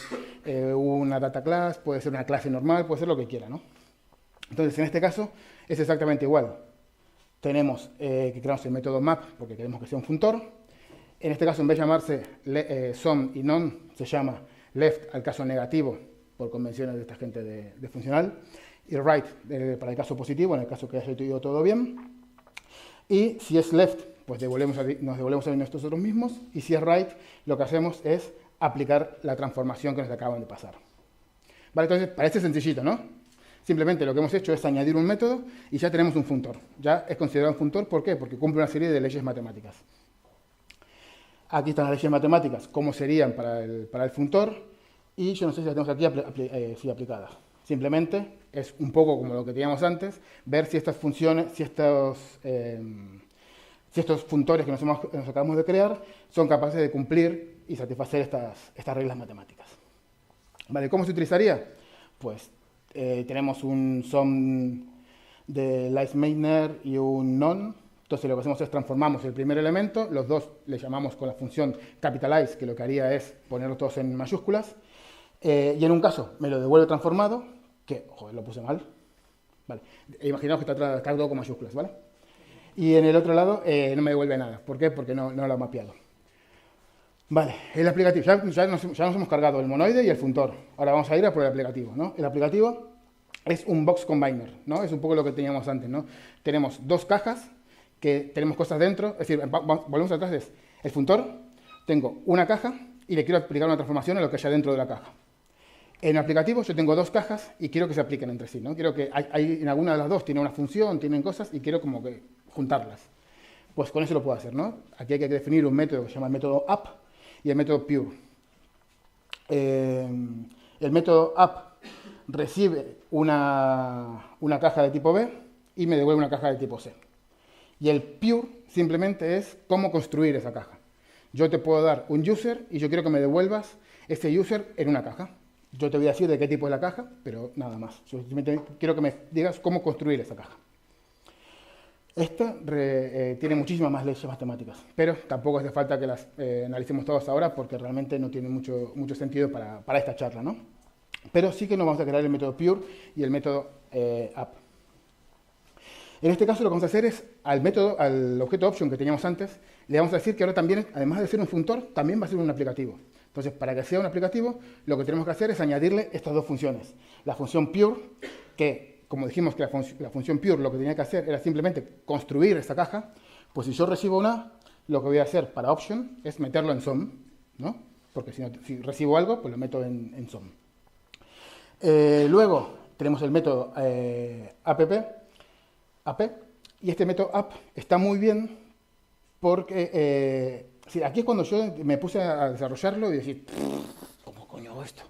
una data class, puede ser una clase normal, puede ser lo que quiera, ¿no? Entonces, en este caso es exactamente igual. Tenemos que creamos el método map porque queremos que sea un funtor. En este caso, en vez de llamarse some y none, se llama left al caso negativo, por convenciones de esta gente de funcional, y right para el caso positivo, en el caso que haya ido todo bien. Y si es left, pues nos devolvemos a nosotros mismos, y si es right, lo que hacemos es aplicar la transformación que nos acaban de pasar. Vale, entonces parece sencillito, ¿no? Simplemente lo que hemos hecho es añadir un método y ya tenemos un funtor. Ya es considerado un funtor, ¿por qué? Porque cumple una serie de leyes matemáticas. Aquí están las leyes matemáticas, cómo serían para el funtor, y yo no sé si las tenemos aquí aplicadas. Simplemente es un poco como lo que teníamos antes, ver si estas funciones, si estos funtores que nos acabamos de crear son capaces de cumplir y satisfacer estas reglas matemáticas. ¿Vale? ¿Cómo se utilizaría? Pues tenemos un some de Leibniz y un none. Entonces lo que hacemos es transformamos el primer elemento, los dos le llamamos con la función capitalize, que lo que haría es ponerlos todos en mayúsculas, y en un caso me lo devuelve transformado, que, joder, lo puse mal, vale, imaginaos que está todo con mayúsculas, ¿vale? Y en el otro lado no me devuelve nada, ¿por qué? Porque no lo ha mapeado. Vale, el aplicativo, ya nos hemos cargado el monoide y el funtor, ahora vamos a ir a por el aplicativo, ¿no? El aplicativo es un box combiner, ¿no? Es un poco lo que teníamos antes, ¿no? Tenemos dos cajas, que tenemos cosas dentro, es decir, volvemos atrás, es el funtor, tengo una caja y le quiero aplicar una transformación a lo que haya dentro de la caja. En el aplicativo yo tengo dos cajas y quiero que se apliquen entre sí, ¿no? Quiero que en alguna de las dos tiene una función, tienen cosas y quiero como que juntarlas. Pues con eso lo puedo hacer, ¿no? Aquí hay que definir un método que se llama el método up y el método pure. El método up recibe una caja de tipo B y me devuelve una caja de tipo C. Y el pure simplemente es cómo construir esa caja. Yo te puedo dar un user y yo quiero que me devuelvas ese user en una caja. Yo te voy a decir de qué tipo es la caja, pero nada más. Yo simplemente quiero que me digas cómo construir esa caja. Esto tiene muchísimas más leyes matemáticas, pero tampoco hace falta que las analicemos todas ahora porque realmente no tiene mucho sentido para esta charla, ¿no? Pero sí que nos vamos a crear el método pure y el método up. En este caso lo que vamos a hacer es al objeto option que teníamos antes, le vamos a decir que ahora también, además de ser un funtor, también va a ser un aplicativo. Entonces, para que sea un aplicativo, lo que tenemos que hacer es añadirle estas dos funciones. La función pure, que como dijimos que la función pure lo que tenía que hacer era simplemente construir esta caja, pues si yo recibo una, lo que voy a hacer para option es meterlo en some, ¿no? Porque si recibo algo, pues lo meto en some. Luego tenemos el método app, y este método app está muy bien porque aquí es cuando yo me puse a desarrollarlo y decir, ¿cómo coño hago esto?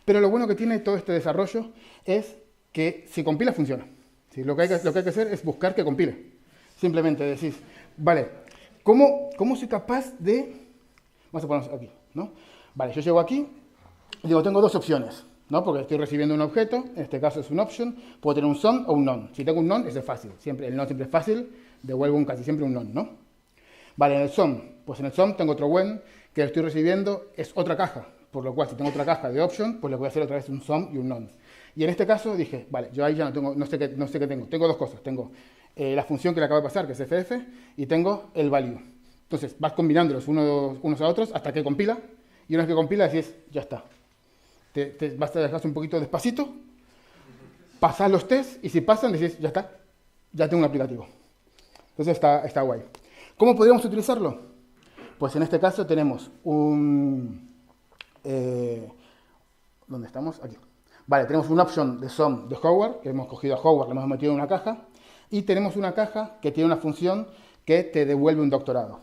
Pero lo bueno que tiene todo este desarrollo es que si compila funciona. ¿Sí? Lo que hay que hacer es buscar que compile. Simplemente decís, vale, ¿cómo soy capaz de...? Vamos a ponernos aquí, ¿no? Vale, yo llego aquí y digo, tengo dos opciones. ¿no? Porque estoy recibiendo un objeto, en este caso es un option, puedo tener un some o un none. Si tengo un none, eso es fácil. Siempre, el none siempre es fácil, devuelvo casi siempre un none, ¿no? Vale, en el some, pues en el some tengo otro when, que estoy recibiendo es otra caja, por lo cual si tengo otra caja de option, pues le voy a hacer otra vez un some y un none. Y en este caso dije, vale, yo ahí ya no tengo, no sé qué tengo. Tengo dos cosas, tengo la función que le acaba de pasar, que es ff, y tengo el value. Entonces vas combinándolos unos a otros hasta que compila, y una vez que compila decís, ya está. Te vas a dejar un poquito despacito, pasas los tests, y si pasan decís, ya está, ya tengo un aplicativo. Entonces está guay. ¿Cómo podríamos utilizarlo? Pues en este caso tenemos un... ¿dónde estamos? Aquí. Vale, tenemos un option de sum de Howard, que hemos cogido a Howard, le hemos metido en una caja, y tenemos una caja que tiene una función que te devuelve un doctorado.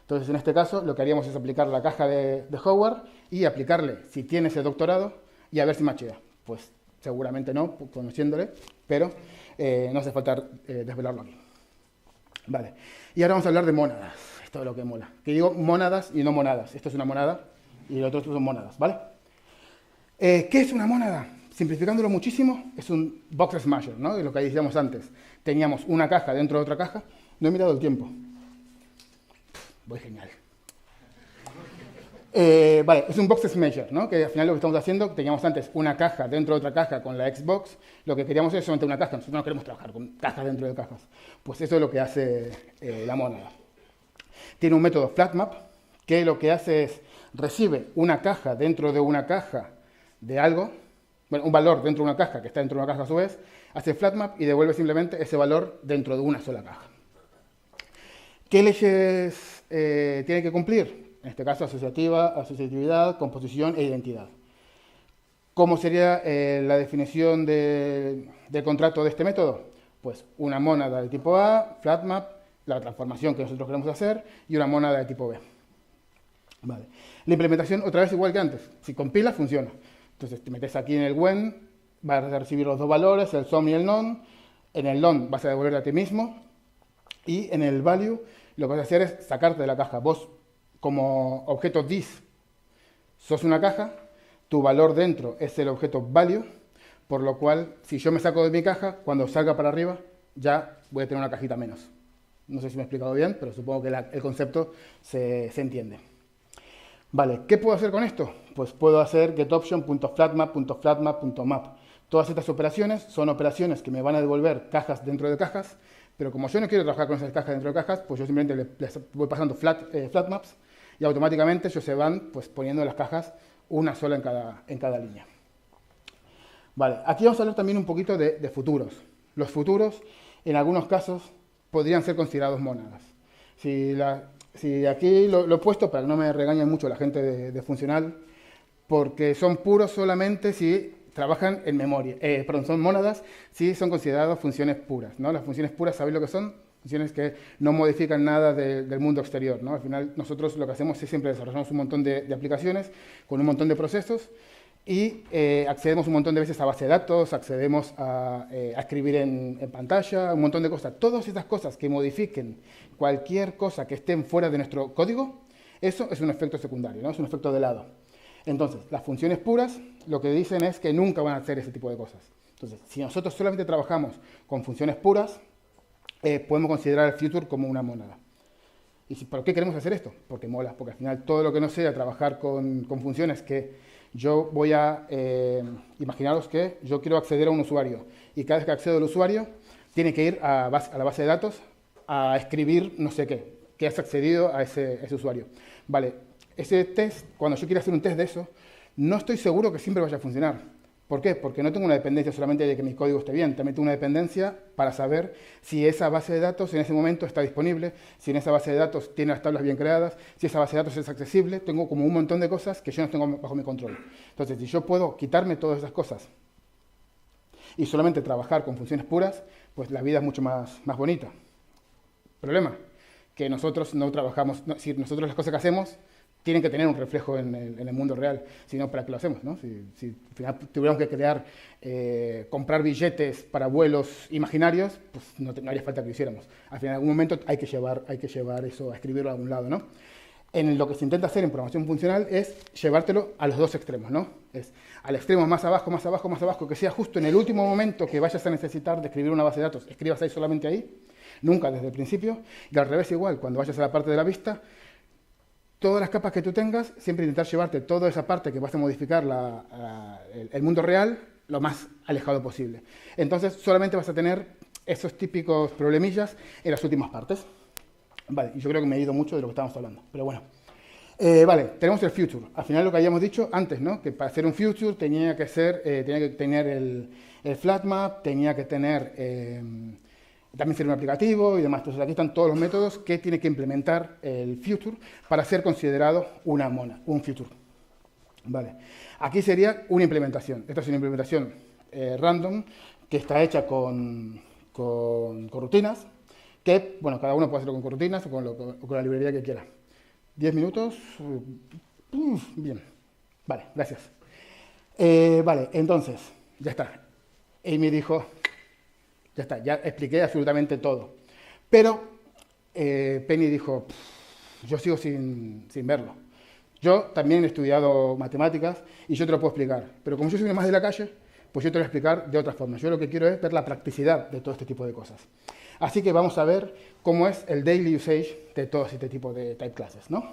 Entonces, en este caso, lo que haríamos es aplicar la caja de Howard y aplicarle si tiene ese doctorado y a ver si machea. Pues seguramente no, conociéndole, pero no hace falta desvelarlo aquí. Vale, y ahora vamos a hablar de mónadas. Esto es lo que mola. Que digo mónadas y no monadas. Esto es una monada y lo otro son mónadas, ¿vale? ¿Qué es una mónada? Simplificándolo muchísimo, es un box smasher, ¿no? Es lo que decíamos antes. Teníamos una caja dentro de otra caja. No he mirado el tiempo. Voy genial. Vale, es un box smasher, ¿no? Que al final lo que estamos haciendo, teníamos antes una caja dentro de otra caja con la Xbox, lo que queríamos es solamente una caja, nosotros no queremos trabajar con cajas dentro de cajas. Pues eso es lo que hace la mónada. Tiene un método flatmap, que lo que hace es, recibe una caja dentro de una caja de algo, bueno, un valor dentro de una caja que está dentro de una caja a su vez, hace flatmap y devuelve simplemente ese valor dentro de una sola caja. ¿Qué leyes tiene que cumplir? En este caso, asociatividad, composición e identidad. ¿Cómo sería la definición del contrato de este método? Pues una mónada de tipo A, flatmap, la transformación que nosotros queremos hacer, y una mónada de tipo B. Vale. La implementación, otra vez igual que antes. Si compila, funciona. Entonces, te metes aquí en el when, vas a recibir los dos valores, el some y el none. En el none vas a devolver a ti mismo. Y en el value, lo que vas a hacer es sacarte de la caja. Vos, como objeto this, sos una caja, tu valor dentro es el objeto value, por lo cual, si yo me saco de mi caja, cuando salga para arriba, ya voy a tener una cajita menos. No sé si me he explicado bien, pero supongo que el concepto se entiende. Vale, ¿qué puedo hacer con esto? Pues puedo hacer getOption.flatmap.flatmap.map. Todas estas operaciones son operaciones que me van a devolver cajas dentro de cajas, pero como yo no quiero trabajar con esas cajas dentro de cajas, pues yo simplemente les voy pasando flatmaps y automáticamente ellos se van pues, poniendo en las cajas una sola en cada línea. Vale, aquí vamos a hablar también un poquito de futuros. Los futuros, en algunos casos, podrían ser considerados mónadas. Si aquí lo he puesto para que no me regañen mucho la gente de funcional, porque son puros solamente si trabajan en memoria. Perdón, son mónadas si son consideradas funciones puras, ¿no? Las funciones puras, ¿sabéis lo que son? Funciones que no modifican nada del mundo exterior, ¿no? Al final, nosotros lo que hacemos es siempre desarrollamos un montón de aplicaciones con un montón de procesos y accedemos un montón de veces a base de datos, accedemos a escribir en pantalla, un montón de cosas. Todas estas cosas que modifiquen cualquier cosa que estén fuera de nuestro código, eso es un efecto secundario, ¿no? Es un efecto de lado. Entonces, las funciones puras lo que dicen es que nunca van a hacer ese tipo de cosas. Entonces, si nosotros solamente trabajamos con funciones puras, podemos considerar el future como una mónada. ¿Y por qué queremos hacer esto? Porque mola, porque al final todo lo que no sea trabajar con funciones que yo voy a... imaginaros que yo quiero acceder a un usuario y cada vez que accedo al usuario tiene que ir a la base de datos a escribir no sé qué, que has accedido a ese usuario. Vale, ese test, cuando yo quiero hacer un test de eso, no estoy seguro que siempre vaya a funcionar. ¿Por qué? Porque no tengo una dependencia solamente de que mi código esté bien, también tengo una dependencia para saber si esa base de datos en ese momento está disponible, si en esa base de datos tiene las tablas bien creadas, si esa base de datos es accesible, tengo como un montón de cosas que yo no tengo bajo mi control. Entonces, si yo puedo quitarme todas esas cosas y solamente trabajar con funciones puras, pues la vida es mucho más bonita. Problema, que nosotros no trabajamos, si nosotros las cosas que hacemos tienen que tener un reflejo en el mundo real, si no, ¿para qué lo hacemos? ¿No? Si al final tuviéramos que crear, comprar billetes para vuelos imaginarios, pues no haría falta que lo hiciéramos. Al final, en algún momento hay que llevar eso, a escribirlo a algún lado, ¿no? En lo que se intenta hacer en programación funcional es llevártelo a los dos extremos, ¿no? Es al extremo más abajo, más abajo, más abajo, que sea justo en el último momento que vayas a necesitar de escribir una base de datos, escribas ahí solamente ahí, nunca desde el principio, y al revés igual, cuando vayas a la parte de la vista, todas las capas que tú tengas, siempre intentar llevarte toda esa parte que vas a modificar el mundo real lo más alejado posible. Entonces solamente vas a tener esos típicos problemillas en las últimas partes. Vale, y yo creo que me he ido mucho de lo que estábamos hablando, pero bueno. Vale, tenemos el future. Al final lo que habíamos dicho antes, ¿no? Que para hacer un future tenía que tener el flat map, tenía que tener también ser un aplicativo y demás. Entonces aquí están todos los métodos que tiene que implementar el future para ser considerado un future. Vale. Aquí sería una implementación. Esta es una implementación random que está hecha con rutinas, que, bueno, cada uno puede hacerlo con rutinas o con la librería que quiera. 10 minutos. Bien. Vale, gracias. Vale, entonces, ya está. Amy dijo, ya está, ya expliqué absolutamente todo. Pero Penny dijo, yo sigo sin verlo. Yo también he estudiado matemáticas y yo te lo puedo explicar. Pero como yo soy más de la calle, pues yo te lo voy a explicar de otra forma. Yo lo que quiero es ver la practicidad de todo este tipo de cosas. Así que vamos a ver cómo es el daily usage de todo este tipo de type classes, ¿no?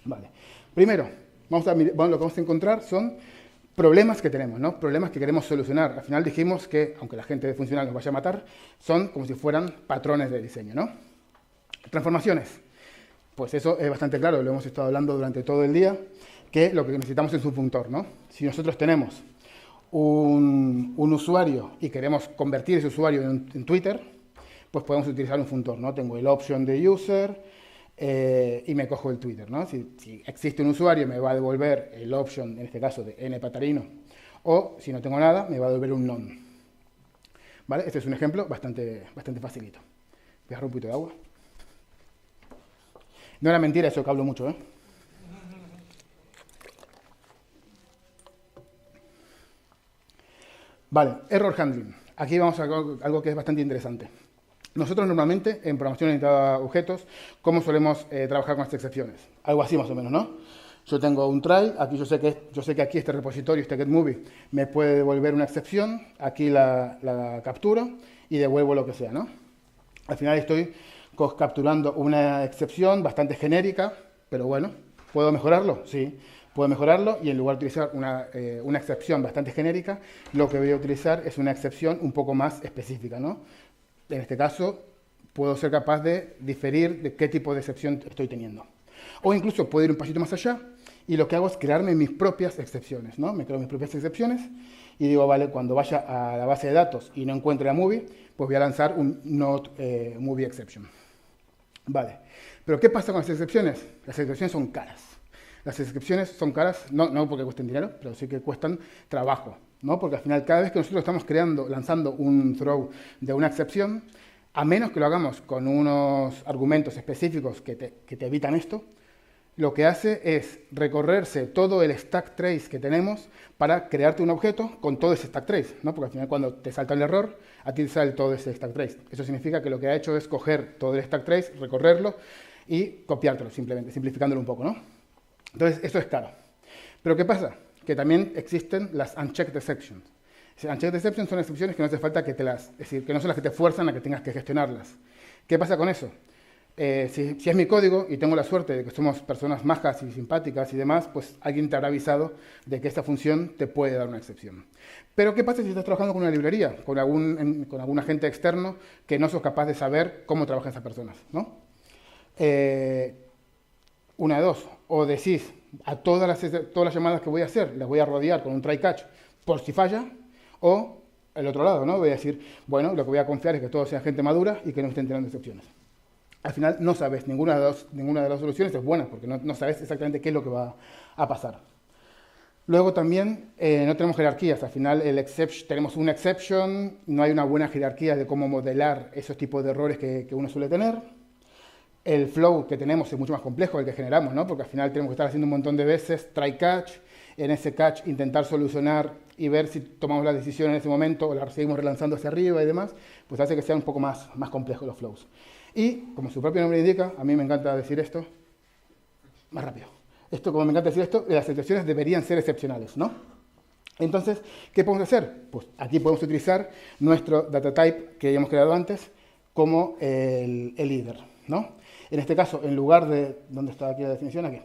Vale. Primero, lo que vamos a encontrar son problemas que tenemos, ¿no? Problemas que queremos solucionar. Al final dijimos que, aunque la gente de funcional nos vaya a matar, son como si fueran patrones de diseño, ¿no? Transformaciones. Pues eso es bastante claro, lo hemos estado hablando durante todo el día, que lo que necesitamos es un funtor, ¿no? Si nosotros tenemos un usuario y queremos convertir ese usuario en Twitter, pues podemos utilizar un funtor, ¿no? Tengo el option de user y me cojo el Twitter, ¿no? Si existe un usuario me va a devolver el option, en este caso de npatarino, o si no tengo nada, me va a devolver un none. ¿Vale? Este es un ejemplo bastante facilito. Voy a agarrar un poquito de agua. No era mentira eso que hablo mucho, ¿eh? Vale, error handling. Aquí vamos a algo que es bastante interesante. Nosotros normalmente en programación orientada a objetos, ¿cómo solemos trabajar con las excepciones? Algo así más o menos, ¿no? Yo tengo un try, aquí yo sé que aquí este repositorio, este getMovie, me puede devolver una excepción, aquí la capturo y devuelvo lo que sea, ¿no? Al final estoy capturando una excepción bastante genérica, pero bueno, ¿puedo mejorarlo? Sí, puedo mejorarlo y en lugar de utilizar una excepción bastante genérica, lo que voy a utilizar es una excepción un poco más específica, ¿no? En este caso, puedo ser capaz de diferir de qué tipo de excepción estoy teniendo. O incluso puedo ir un pasito más allá y lo que hago es crearme mis propias excepciones, ¿no? Me creo mis propias excepciones y digo, vale, cuando vaya a la base de datos y no encuentre la movie, pues voy a lanzar un not movie exception. Vale, pero ¿qué pasa con las excepciones? Las excepciones son caras. Las excepciones son caras, no porque cuesten dinero, pero sí que cuestan trabajo, ¿no? Porque al final, cada vez que nosotros estamos lanzando un throw de una excepción, a menos que lo hagamos con unos argumentos específicos que te evitan esto, lo que hace es recorrerse todo el stack trace que tenemos para crearte un objeto con todo ese stack trace, ¿no? Porque al final cuando te salta el error, a ti te sale todo ese stack trace. Eso significa que lo que ha hecho es coger todo el stack trace, recorrerlo y copiártelo simplemente, simplificándolo un poco, ¿no? Entonces, esto es caro. Pero ¿qué pasa? Que también existen las unchecked exceptions. Unchecked exceptions son excepciones que no hace falta que es decir, que no son las que te fuerzan a que tengas que gestionarlas. ¿Qué pasa con eso? Si es mi código y tengo la suerte de que somos personas majas y simpáticas y demás, pues alguien te habrá avisado de que esta función te puede dar una excepción. Pero ¿qué pasa si estás trabajando con una librería, con algún agente externo que no sos capaz de saber cómo trabajan esas personas, ¿no? Una de dos, o decís a todas las llamadas que voy a hacer, las voy a rodear con un try catch por si falla, o el otro lado, ¿no? Voy a decir, bueno, lo que voy a confiar es que todo sea gente madura y que no estén teniendo excepciones. Al final no sabes, ninguna de las soluciones es buena, porque no sabes exactamente qué es lo que va a pasar. Luego también no tenemos jerarquías, al final tenemos una exception, no hay una buena jerarquía de cómo modelar esos tipos de errores que uno suele tener. El flow que tenemos es mucho más complejo el que generamos, ¿no? Porque al final tenemos que estar haciendo un montón de veces try catch, en ese catch intentar solucionar y ver si tomamos la decisión en ese momento o la seguimos relanzando hacia arriba y demás, pues hace que sean un poco más complejos los flows. Y, como su propio nombre indica, a mí me encanta decir esto, más rápido. Esto, como me encanta decir esto, las excepciones deberían ser excepcionales, ¿no? Entonces, ¿qué podemos hacer? Pues aquí podemos utilizar nuestro data type que habíamos creado antes como el header, ¿no? En este caso, en lugar de... ¿Dónde está aquí la definición? Aquí.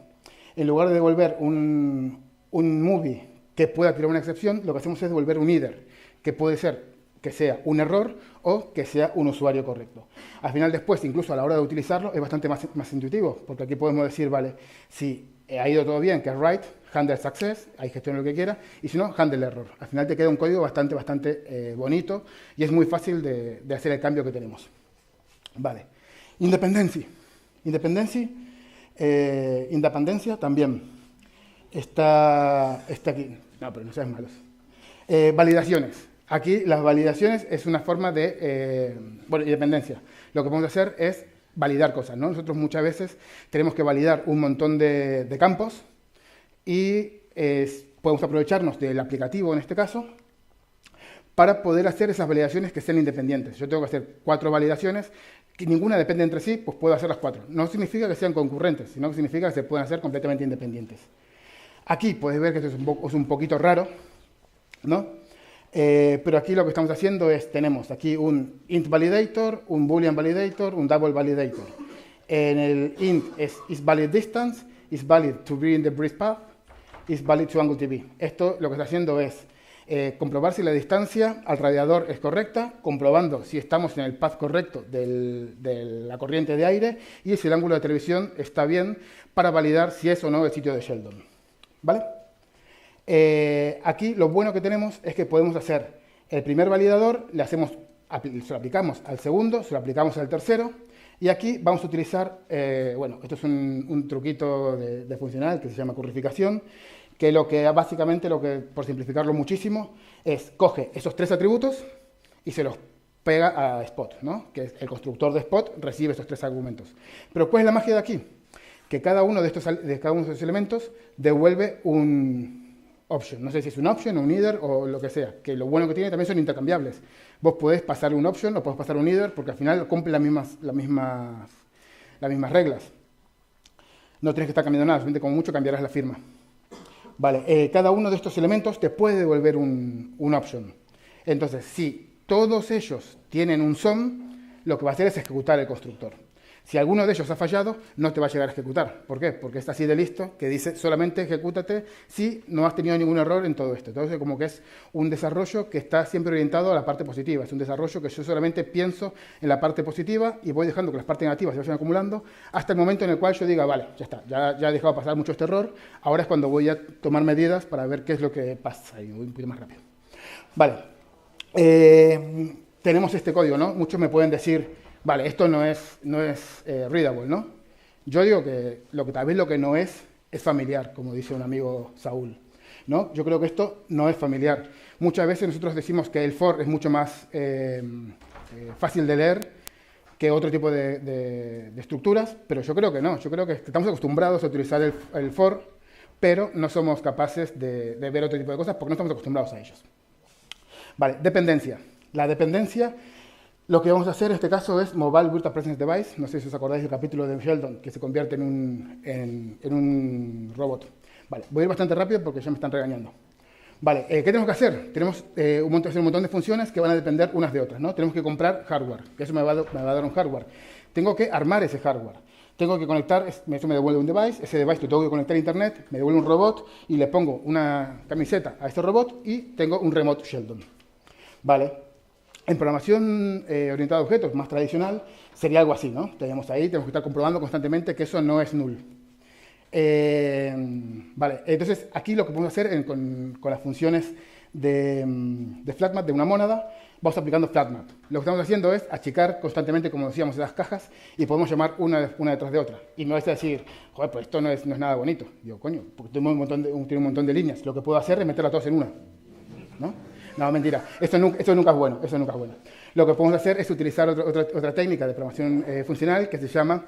En lugar de devolver un movie que pueda tirar una excepción, lo que hacemos es devolver un header, que puede ser que sea un error o que sea un usuario correcto. Al final, después, incluso a la hora de utilizarlo, es bastante más intuitivo, porque aquí podemos decir, vale, si ha ido todo bien, que es right, handle success, ahí gestiona lo que quiera, y si no, handle error. Al final te queda un código bastante bonito y es muy fácil de hacer el cambio que tenemos. Vale. Independencia también está aquí. No, pero no seas malos. Validaciones. Aquí las validaciones es una forma de, independencia. Lo que podemos hacer es validar cosas, ¿no? Nosotros muchas veces tenemos que validar un montón de campos y podemos aprovecharnos del aplicativo en este caso para poder hacer esas validaciones que sean independientes. Yo tengo que hacer 4 validaciones, que ninguna depende entre sí, pues puedo hacer las 4. No significa que sean concurrentes, sino que significa que se pueden hacer completamente independientes. Aquí podéis ver que esto es un poquito raro, ¿no? Pero aquí lo que estamos haciendo es, tenemos aquí un int validator, un boolean validator, un double validator. En el int es valid distance, is valid to be in the breeze path, is valid to angle TV. Esto lo que está haciendo es comprobar si la distancia al radiador es correcta, comprobando si estamos en el path correcto de la corriente de aire y si el ángulo de televisión está bien para validar si es o no el sitio de Sheldon. ¿Vale? Aquí lo bueno que tenemos es que podemos hacer el primer validador, se lo aplicamos al segundo, se lo aplicamos al tercero, y aquí vamos a utilizar, esto es un truquito de funcional que se llama currificación, que básicamente, por simplificarlo muchísimo, es coge esos 3 atributos y se los pega a Spot, ¿no? Que es el constructor de Spot recibe esos 3 argumentos. Pero ¿cuál es la magia de aquí? Que cada uno de estos elementos devuelve un option. No sé si es un option o un header o lo que sea, que lo bueno que tiene también son intercambiables. Vos podés pasar un option o podés pasar un header porque al final cumplen las mismas reglas. No tienes que estar cambiando nada, solamente como mucho cambiarás la firma. Vale, cada uno de estos elementos te puede devolver un option. Entonces, si todos ellos tienen un sum, lo que va a hacer es ejecutar el constructor. Si alguno de ellos ha fallado, no te va a llegar a ejecutar. ¿Por qué? Porque está así de listo, que dice solamente ejecútate si no has tenido ningún error en todo esto. Entonces, como que es un desarrollo que está siempre orientado a la parte positiva. Es un desarrollo que yo solamente pienso en la parte positiva y voy dejando que las partes negativas se vayan acumulando hasta el momento en el cual yo diga, vale, ya está, ya he dejado pasar mucho este error, ahora es cuando voy a tomar medidas para ver qué es lo que pasa. Y voy un poquito más rápido. Vale. Tenemos este código, ¿no? Muchos me pueden decir, vale, esto no es readable, ¿no? Yo digo que tal vez lo que no es familiar, como dice un amigo Saúl, ¿no? Yo creo que esto no es familiar. Muchas veces nosotros decimos que el for es mucho más fácil de leer que otro tipo de estructuras, pero yo creo que no. Yo creo que estamos acostumbrados a utilizar el for, pero no somos capaces de ver otro tipo de cosas porque no estamos acostumbrados a ellos. Vale, dependencia. La dependencia, lo que vamos a hacer en este caso es Mobile Virtual Presence Device. No sé si os acordáis del capítulo de Sheldon, que se convierte en un robot. Vale, voy a ir bastante rápido porque ya me están regañando. Vale, ¿qué tenemos que hacer? Tenemos un montón de funciones que van a depender unas de otras, ¿no? Tenemos que comprar hardware, que eso me va a dar un hardware. Tengo que armar ese hardware. Tengo que conectar, eso me devuelve un device, ese device lo tengo que conectar a internet, me devuelve un robot y le pongo una camiseta a este robot y tengo un remote Sheldon. Vale. En programación orientada a objetos más tradicional sería algo así, ¿no? Tenemos que estar comprobando constantemente que eso no es null. Vale, entonces aquí lo que podemos hacer con las funciones de flatmap de una mónada, vamos aplicando flatmap. Lo que estamos haciendo es achicar constantemente, como decíamos, esas cajas y podemos llamar una detrás de otra. Y me vais a decir, joder, pues esto no es nada bonito. Digo, coño, porque tiene un montón de líneas. Lo que puedo hacer es meterlas todas en una, ¿no? No, mentira. Eso nunca es bueno. Lo que podemos hacer es utilizar otra técnica de programación funcional que se llama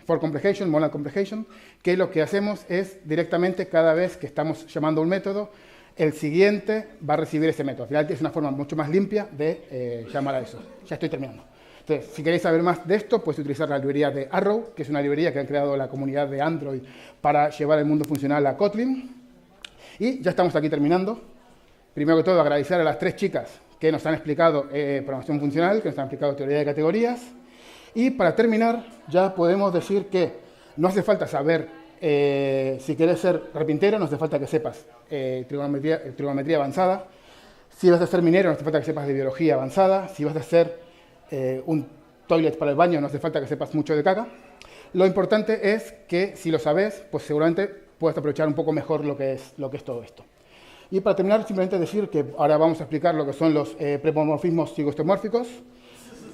for comprehension, modal comprehension, que lo que hacemos es directamente cada vez que estamos llamando un método, el siguiente va a recibir ese método. Al final es una forma mucho más limpia de llamar a eso. Ya estoy terminando. Entonces, si queréis saber más de esto, podéis utilizar la librería de Arrow, que es una librería que han creado la comunidad de Android para llevar el mundo funcional a Kotlin. Y ya estamos aquí terminando. Primero que todo, agradecer a las 3 chicas que nos han explicado programación funcional, que nos han explicado teoría de categorías. Y para terminar, ya podemos decir que no hace falta saber, si quieres ser carpintero, no hace falta que sepas trigonometría avanzada. Si vas a ser minero, no hace falta que sepas de biología avanzada. Si vas a hacer un toilet para el baño, no hace falta que sepas mucho de caca. Lo importante es que si lo sabes, pues seguramente puedes aprovechar un poco mejor lo que es todo esto. Y para terminar, simplemente decir que ahora vamos a explicar lo que son los prepomorfismos zigostomórficos,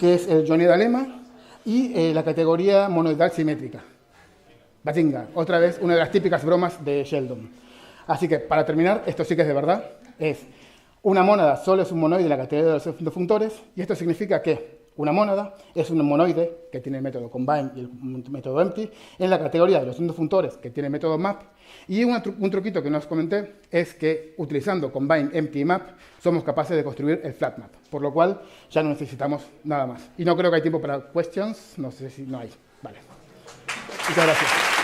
que es el Johnny-Dalema, y la categoría monoidal simétrica. Bazinga, otra vez una de las típicas bromas de Sheldon. Así que, para terminar, esto sí que es de verdad, es una mónada solo es un monoide en la categoría de los endofunctores, y esto significa que una mónada es un monoide que tiene el método combine y el método empty, en la categoría de los endofunctores que tiene el método map, y un truquito que no os comenté es que utilizando combine, empty y map somos capaces de construir el flat map, por lo cual ya no necesitamos nada más. Y no creo que hay tiempo para questions, no sé si no hay. Vale. Muchas gracias.